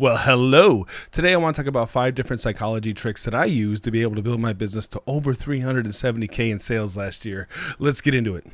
Well, hello. Today I want to talk about 5 different psychology tricks that I used to be able to build my business to over 370K in sales last year. Let's get into it.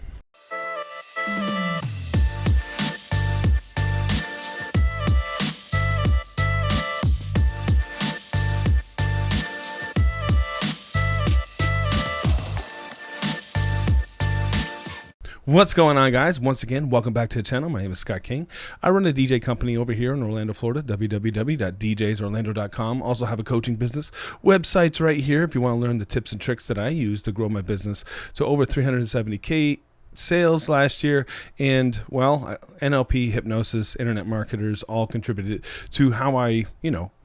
What's going on, guys? Once again, welcome back to the channel. My name is Scott King. I run a DJ company over here in Orlando, Florida, www.djsorlando.com. Also have a coaching business. Website's right here if you want to learn the tips and tricks that I use to grow my business to over 370K sales last year. And, well, NLP, hypnosis, internet marketers all contributed to how I,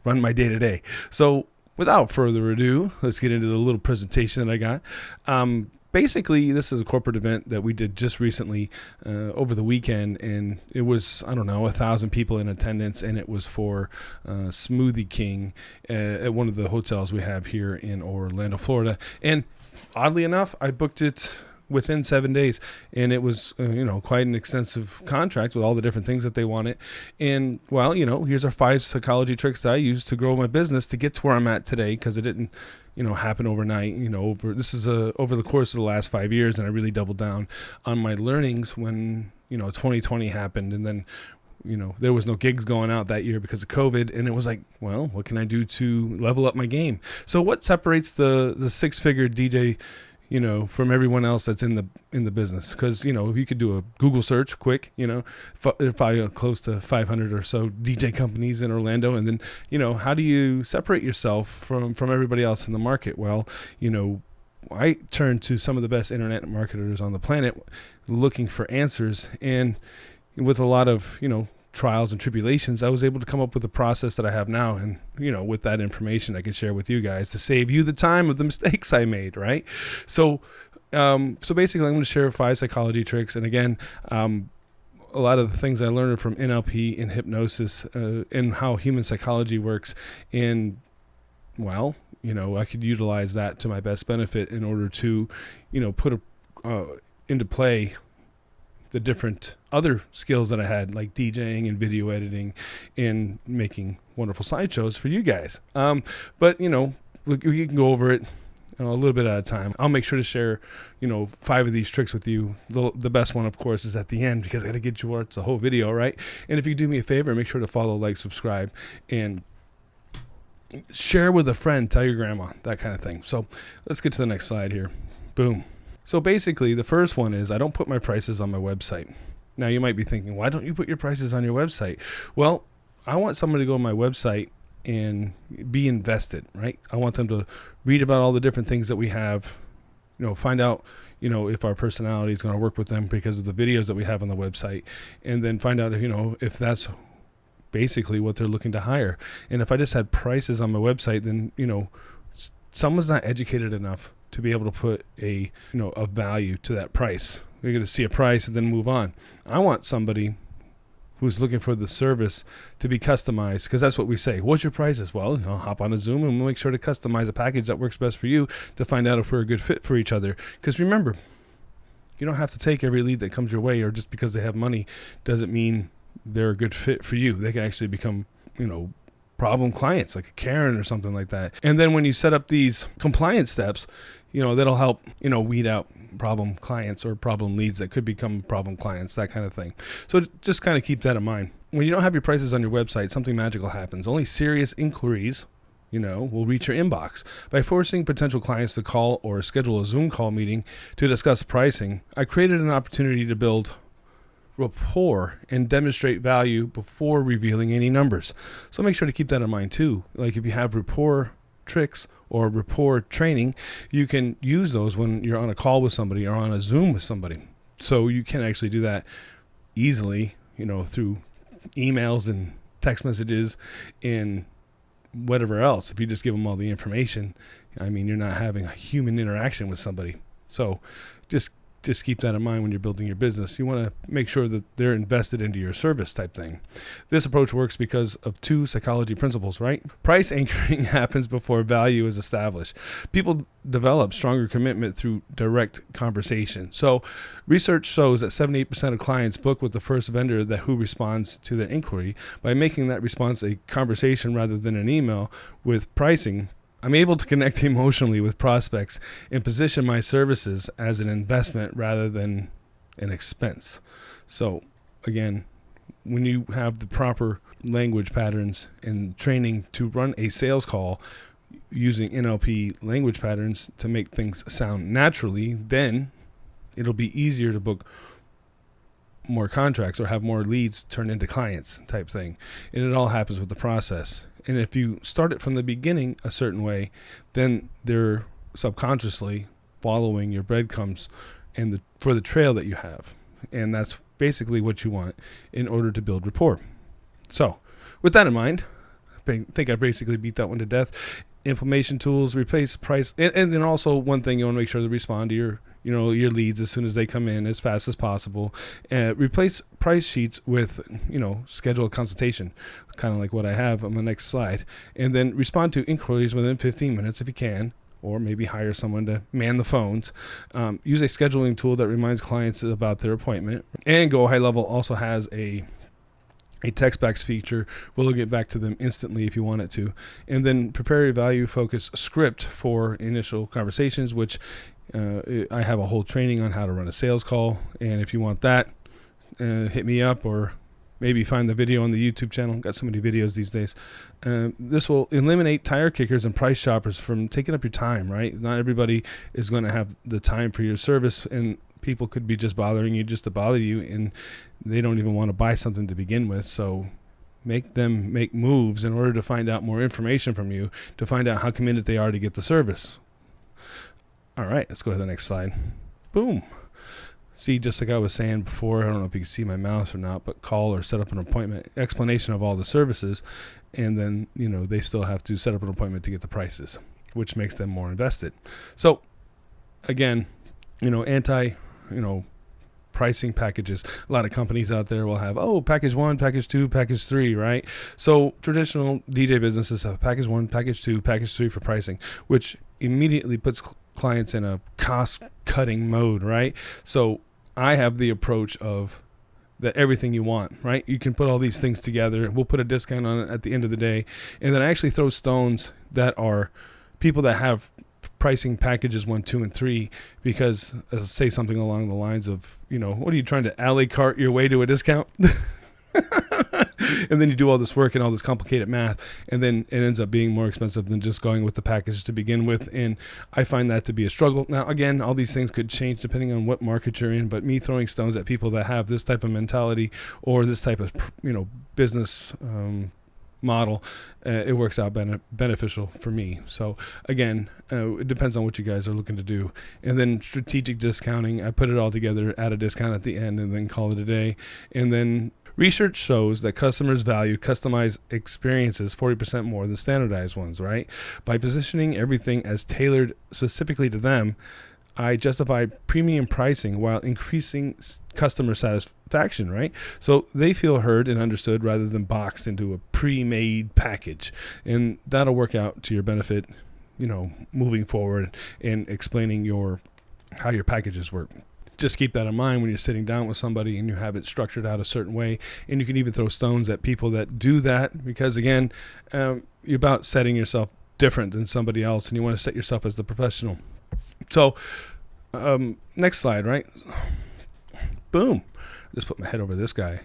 run my day-to-day. So without further ado, let's get into the little presentation that I got. Basically, this is a corporate event that we did just recently over the weekend, and it was, 1,000 people in attendance, and it was for Smoothie King at one of the hotels we have here in Orlando, Florida. And oddly enough, I booked it within 7 days, and it was, quite an extensive contract with all the different things that they wanted. And, well, here's our 5 psychology tricks that I used to grow my business to get to where I'm at today, because it didn't happen overnight. Over the course of the last 5 years, and I really doubled down on my learnings when 2020 happened, and then there was no gigs going out that year because of COVID, and it was like, well, what can I do to level up my game? So what separates the 6-figure DJ from everyone else that's in the business? Because if you could do a Google search quick, there's probably close to 500 or so DJ companies in Orlando, and then how do you separate yourself from everybody else in the market? Well, I turned to some of the best internet marketers on the planet looking for answers, and with a lot of trials and tribulations, I was able to come up with a process that I have now. And, with that information, I can share with you guys to save you the time of the mistakes I made. Right. So basically I'm going to share 5 psychology tricks. And again, a lot of the things I learned from NLP and hypnosis, and how human psychology works. And, well, I could utilize that to my best benefit in order to, put into play the different other skills that I had, like DJing and video editing and making wonderful slideshows for you guys. But we can go over it a little bit at a time. I'll make sure to share 5 of these tricks with you. The best one, of course, is at the end, because I got to get you where it's a whole video, right? And if you do me a favor, make sure to follow, like, subscribe, and share with a friend, tell your grandma, that kind of thing. So let's get to the next slide here. Boom. So basically, the first one is I don't put my prices on my website. Now, you might be thinking, why don't you put your prices on your website? Well, I want somebody to go on my website and be invested, right? I want them to read about all the different things that we have, find out, if our personality is going to work with them because of the videos that we have on the website, and then find out if that's basically what they're looking to hire. And if I just had prices on my website, then, someone's not educated enough to be able to put a value to that price. You're going to see a price and then move on. I want somebody who's looking for the service to be customized, because that's what we say. What's your prices? Well, hop on a Zoom and we'll make sure to customize a package that works best for you to find out if we're a good fit for each other. Because remember, you don't have to take every lead that comes your way, or just because they have money doesn't mean they're a good fit for you. They can actually become, problem clients, like a Karen or something like that. And then when you set up these compliance steps, that'll help, weed out problem clients or problem leads that could become problem clients, that kind of thing. So just kind of keep that in mind. When you don't have your prices on your website, something magical happens. Only serious inquiries, will reach your inbox. By forcing potential clients to call or schedule a Zoom call meeting to discuss pricing, I created an opportunity to build rapport and demonstrate value before revealing any numbers. So make sure to keep that in mind too. Like, if you have rapport tricks or rapport training, you can use those when you're on a call with somebody or on a Zoom with somebody. So you can actually do that easily, through emails and text messages and whatever else. If you just give them all the information, you're not having a human interaction with somebody. So just just keep that in mind when you're building your business. You want to make sure that they're invested into your service type thing. This approach works because of two psychology principles, right? Price anchoring happens before value is established. People develop stronger commitment through direct conversation. So research shows that 78% of clients book with the first vendor who responds to their inquiry. By making that response a conversation rather than an email with pricing, I'm able to connect emotionally with prospects and position my services as an investment rather than an expense. So again, when you have the proper language patterns and training to run a sales call using NLP language patterns to make things sound naturally, then it'll be easier to book more contracts or have more leads turn into clients type thing. And it all happens with the process. And if you start it from the beginning a certain way, then they're subconsciously following your breadcrumbs and for the trail that you have. And that's basically what you want in order to build rapport. So with that in mind, I think I basically beat that one to death. Implementation tools, replace price. And then also one thing, you want to make sure to respond to your leads as soon as they come in as fast as possible. Replace price sheets with, schedule a consultation, kind of like what I have on the next slide. And then respond to inquiries within 15 minutes if you can, or maybe hire someone to man the phones. Use a scheduling tool that reminds clients about their appointment. And Go High Level also has a text-backs feature. We'll get back to them instantly if you want it to. And then prepare a value-focused script for initial conversations, which I have a whole training on how to run a sales call. And if you want that, hit me up or maybe find the video on the YouTube channel. Got so many videos these days. This will eliminate tire kickers and price shoppers from taking up your time, right? Not everybody is going to have the time for your service, and people could be just bothering you just to bother you, and they don't even want to buy something to begin with. So make them make moves in order to find out more information from you, to find out how committed they are to get the service. All right, let's go to the next slide. Boom. See, just like I was saying before, I don't know if you can see my mouse or not, but call or set up an appointment, explanation of all the services, and then, they still have to set up an appointment to get the prices, which makes them more invested. So again, pricing packages. A lot of companies out there will have, package 1, package 2, package 3, right? So traditional DJ businesses have package 1, package 2, package 3 for pricing, which immediately puts clients in a cost-cutting mode, right? So I have the approach of that everything you want, right? You can put all these things together. We'll put a discount on it at the end of the day. And then I actually throw stones that are people that have pricing packages 1, 2, and 3, because say something along the lines of, what are you trying to alley cart your way to a discount? And then you do all this work and all this complicated math, and then it ends up being more expensive than just going with the package to begin with. And I find that to be a struggle. Now, again, all these things could change depending on what market you're in, but me throwing stones at people that have this type of mentality or this type of, business model, it works out beneficial for me. So again, it depends on what you guys are looking to do. And then strategic discounting, I put it all together, add a discount at the end, and then call it a day. And then research shows that customers value customized experiences 40% more than standardized ones, right? By positioning everything as tailored specifically to them, I justify premium pricing while increasing customer satisfaction, right? So they feel heard and understood rather than boxed into a pre-made package. And that'll work out to your benefit, moving forward and explaining how your packages work. Just keep that in mind when you're sitting down with somebody and you have it structured out a certain way. And you can even throw stones at people that do that, because again, you're about setting yourself different than somebody else, and you want to set yourself as the professional. So next slide, right? Boom. Just put my head over this guy.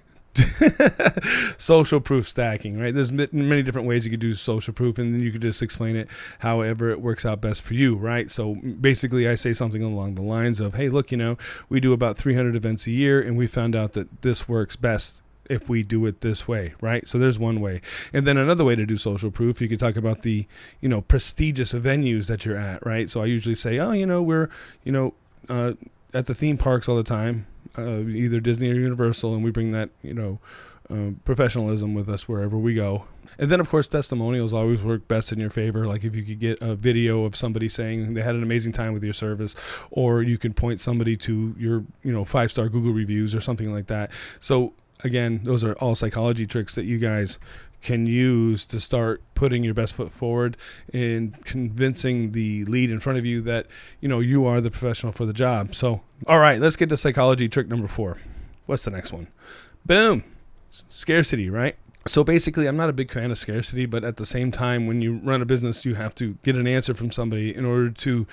Social proof stacking, right? There's many different ways you could do social proof, and then you could just explain it however it works out best for you, right? So basically I say something along the lines of, hey, look, we do about 300 events a year, and we found out that this works best if we do it this way, right? So there's one way. And then another way to do social proof, you could talk about the, prestigious venues that you're at, right? So I usually say, we're, at the theme parks all the time, either Disney or Universal, and we bring that, professionalism with us wherever we go. And then, of course, testimonials always work best in your favor. Like if you could get a video of somebody saying they had an amazing time with your service, or you can point somebody to your, 5-star Google reviews or something like that. So again, those are all psychology tricks that you guys can use to start putting your best foot forward and convincing the lead in front of you that, you are the professional for the job. So, all right, let's get to psychology trick number 4. What's the next one? Boom. Scarcity, right? So basically, I'm not a big fan of scarcity, but at the same time, when you run a business, you have to get an answer from somebody in order to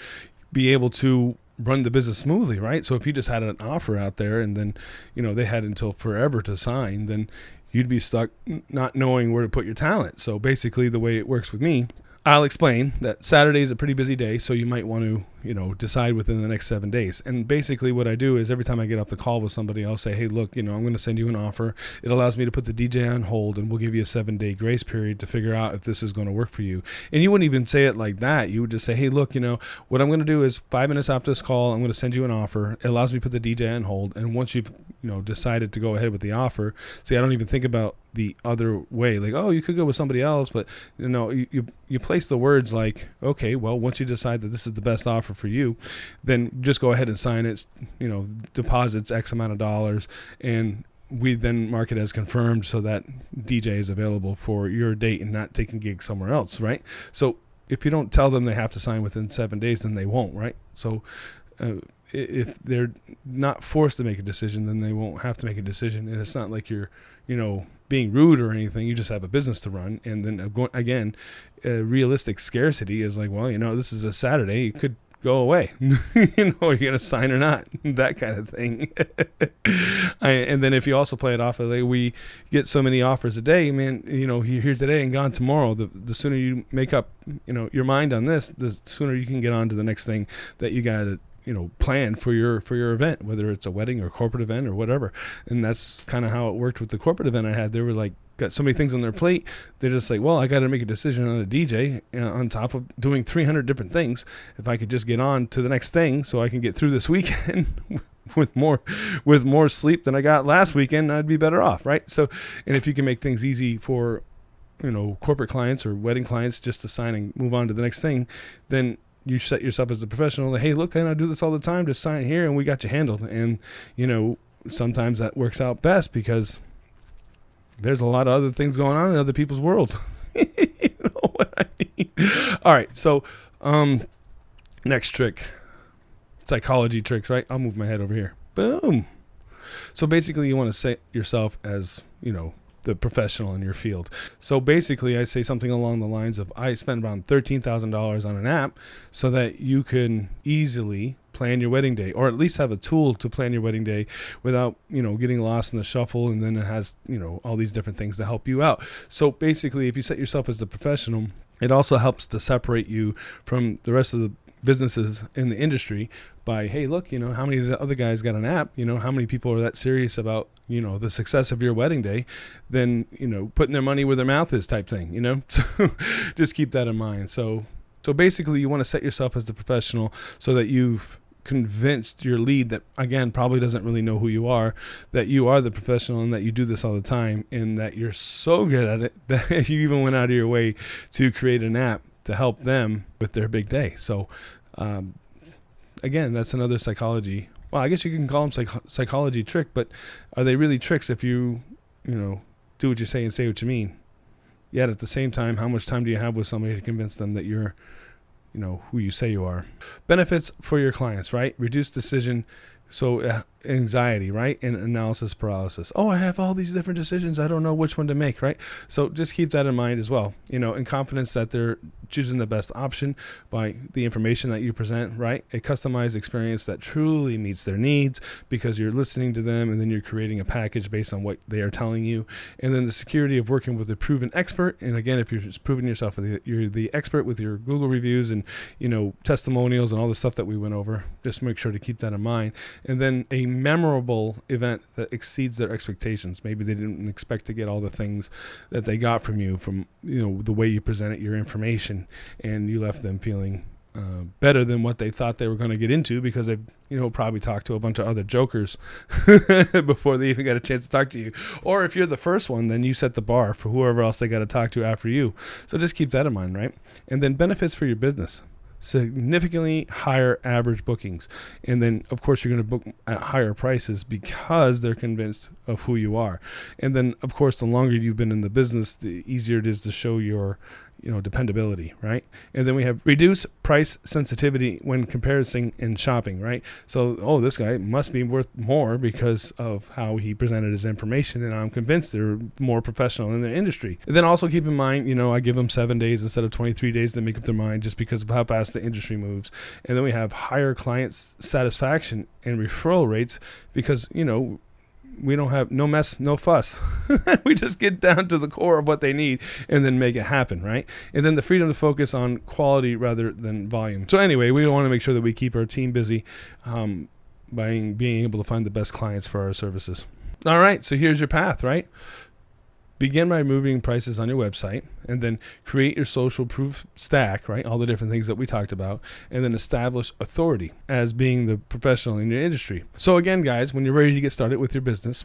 be able to run the business smoothly, right? So if you just had an offer out there and then, they had until forever to sign, then you'd be stuck not knowing where to put your talent. So basically, the way it works with me, I'll explain that Saturday is a pretty busy day, so you might want to, decide within the next 7 days. And basically what I do is every time I get off the call with somebody, I'll say, hey, look, I'm going to send you an offer. It allows me to put the DJ on hold, and we'll give you a 7-day grace period to figure out if this is going to work for you. And you wouldn't even say it like that. You would just say, hey, look, what I'm going to do is 5 minutes after this call, I'm going to send you an offer. It allows me to put the DJ on hold. And once you've, decided to go ahead with the offer, see, I don't even think about the other way, like, oh, you could go with somebody else, but you place the words like, okay, well, once you decide that this is the best offer for you, then just go ahead and sign it, deposits X amount of dollars, and we then mark it as confirmed so that DJ is available for your date and not taking gigs somewhere else, right? So if you don't tell them they have to sign within 7 days, then they won't, right? So if they're not forced to make a decision, then they won't have to make a decision. And it's not like you're, being rude or anything. You just have a business to run. And then again, realistic scarcity is like, well, this is a Saturday. It could go away. Are you going to sign or not? That kind of thing. And then if you also play it off of like, we get so many offers a day, man, you're here today and gone tomorrow. The sooner you make up, your mind on this, the sooner you can get on to the next thing that you got to, plan for your event, whether it's a wedding or corporate event or whatever. And that's kind of how it worked with the corporate event I had. They were like, got so many things on their plate. They're just like, well, I got to make a decision on a DJ on top of doing 300 different things. If I could just get on to the next thing so I can get through this weekend with more sleep than I got last weekend, I'd be better off, right? So, and if you can make things easy for, corporate clients or wedding clients just to sign and move on to the next thing, then you set yourself as a professional. Like, hey, look, I do this all the time. Just sign here and we got you handled. And, sometimes that works out best because there's a lot of other things going on in other people's world. You know what I mean? All right. So, next trick, psychology tricks, right? I'll move my head over here. Boom. So basically you want to set yourself as, the professional in your field. So basically I say something along the lines of, I spent around $13,000 on an app so that you can easily plan your wedding day, or at least have a tool to plan your wedding day without, getting lost in the shuffle. And then it has, all these different things to help you out. So basically if you set yourself as the professional, it also helps to separate you from the rest of the businesses in the industry by, hey, look, how many of the other guys got an app? How many people are that serious about, the success of your wedding day, then, putting their money where their mouth is type thing, So just keep that in mind. So basically you want to set yourself as the professional so that you've convinced your lead that, again, probably doesn't really know who you are, that you are the professional and that you do this all the time and that you're so good at it that you even went out of your way to create an app to help them with their big day. So, again, that's another psychology. Well, I guess you can call them psychology trick, but are they really tricks if you, do what you say and say what you mean? Yet at the same time, how much time do you have with somebody to convince them that you're, who you say you are? Benefits for your clients, right? Reduce decision. So anxiety, right? And analysis paralysis. Oh, I have all these different decisions. I don't know which one to make, right? So just keep that in mind as well, and confidence that they're choosing the best option by the information that you present, right? A customized experience that truly meets their needs because you're listening to them and then you're creating a package based on what they are telling you. And then the security of working with a proven expert. And again, if you're just proving yourself, you're the expert with your Google reviews and, testimonials and all the stuff that we went over, just make sure to keep that in mind. And then a memorable event that exceeds their expectations. Maybe they didn't expect to get all the things that they got from you, from the way you presented your information, and you left them feeling better than what they thought they were going to get into, because they, probably talked to a bunch of other jokers before they even got a chance to talk to you. Or if you're the first one, then you set the bar for whoever else they got to talk to after you. So just keep that in mind, right? And then benefits for your business. Significantly higher average bookings. And then, of course, you're going to book at higher prices because they're convinced of who you are. And then, of course, the longer you've been in the business, the easier it is to show your dependability, right? And then we have reduce price sensitivity when comparing and shopping, right? So, this guy must be worth more because of how he presented his information, and I'm convinced they're more professional in their industry. And then also keep in mind, I give them 7 days instead of 23 days to make up their mind, just because of how fast the industry moves. And then we have higher client satisfaction and referral rates because, we don't have no mess, no fuss. We just get down to the core of what they need and then make it happen, right? And then the freedom to focus on quality rather than volume. So anyway, we want to make sure that we keep our team busy by being able to find the best clients for our services. All right, so here's your path, right? Begin by moving prices on your website, and then create your social proof stack, right? All the different things that we talked about, and then establish authority as being the professional in your industry. So again, guys, when you're ready to get started with your business,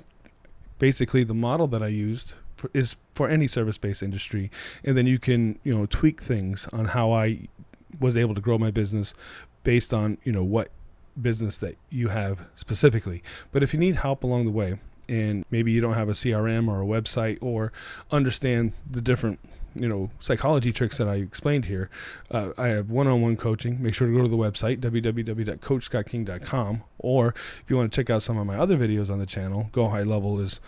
basically the model that I used is for any service-based industry, and then you can, tweak things on how I was able to grow my business based on, what business that you have specifically. But if you need help along the way, and maybe you don't have a CRM or a website or understand the different, psychology tricks that I explained here, I have one-on-one coaching. Make sure to go to the website, www.coachscottking.com. Or if you want to check out some of my other videos on the channel, Go High Level has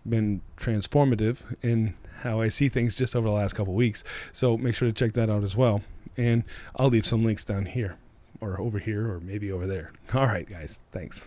been transformative in how I see things just over the last couple of weeks. So make sure to check that out as well. And I'll leave some links down here or over here or maybe over there. All right, guys. Thanks.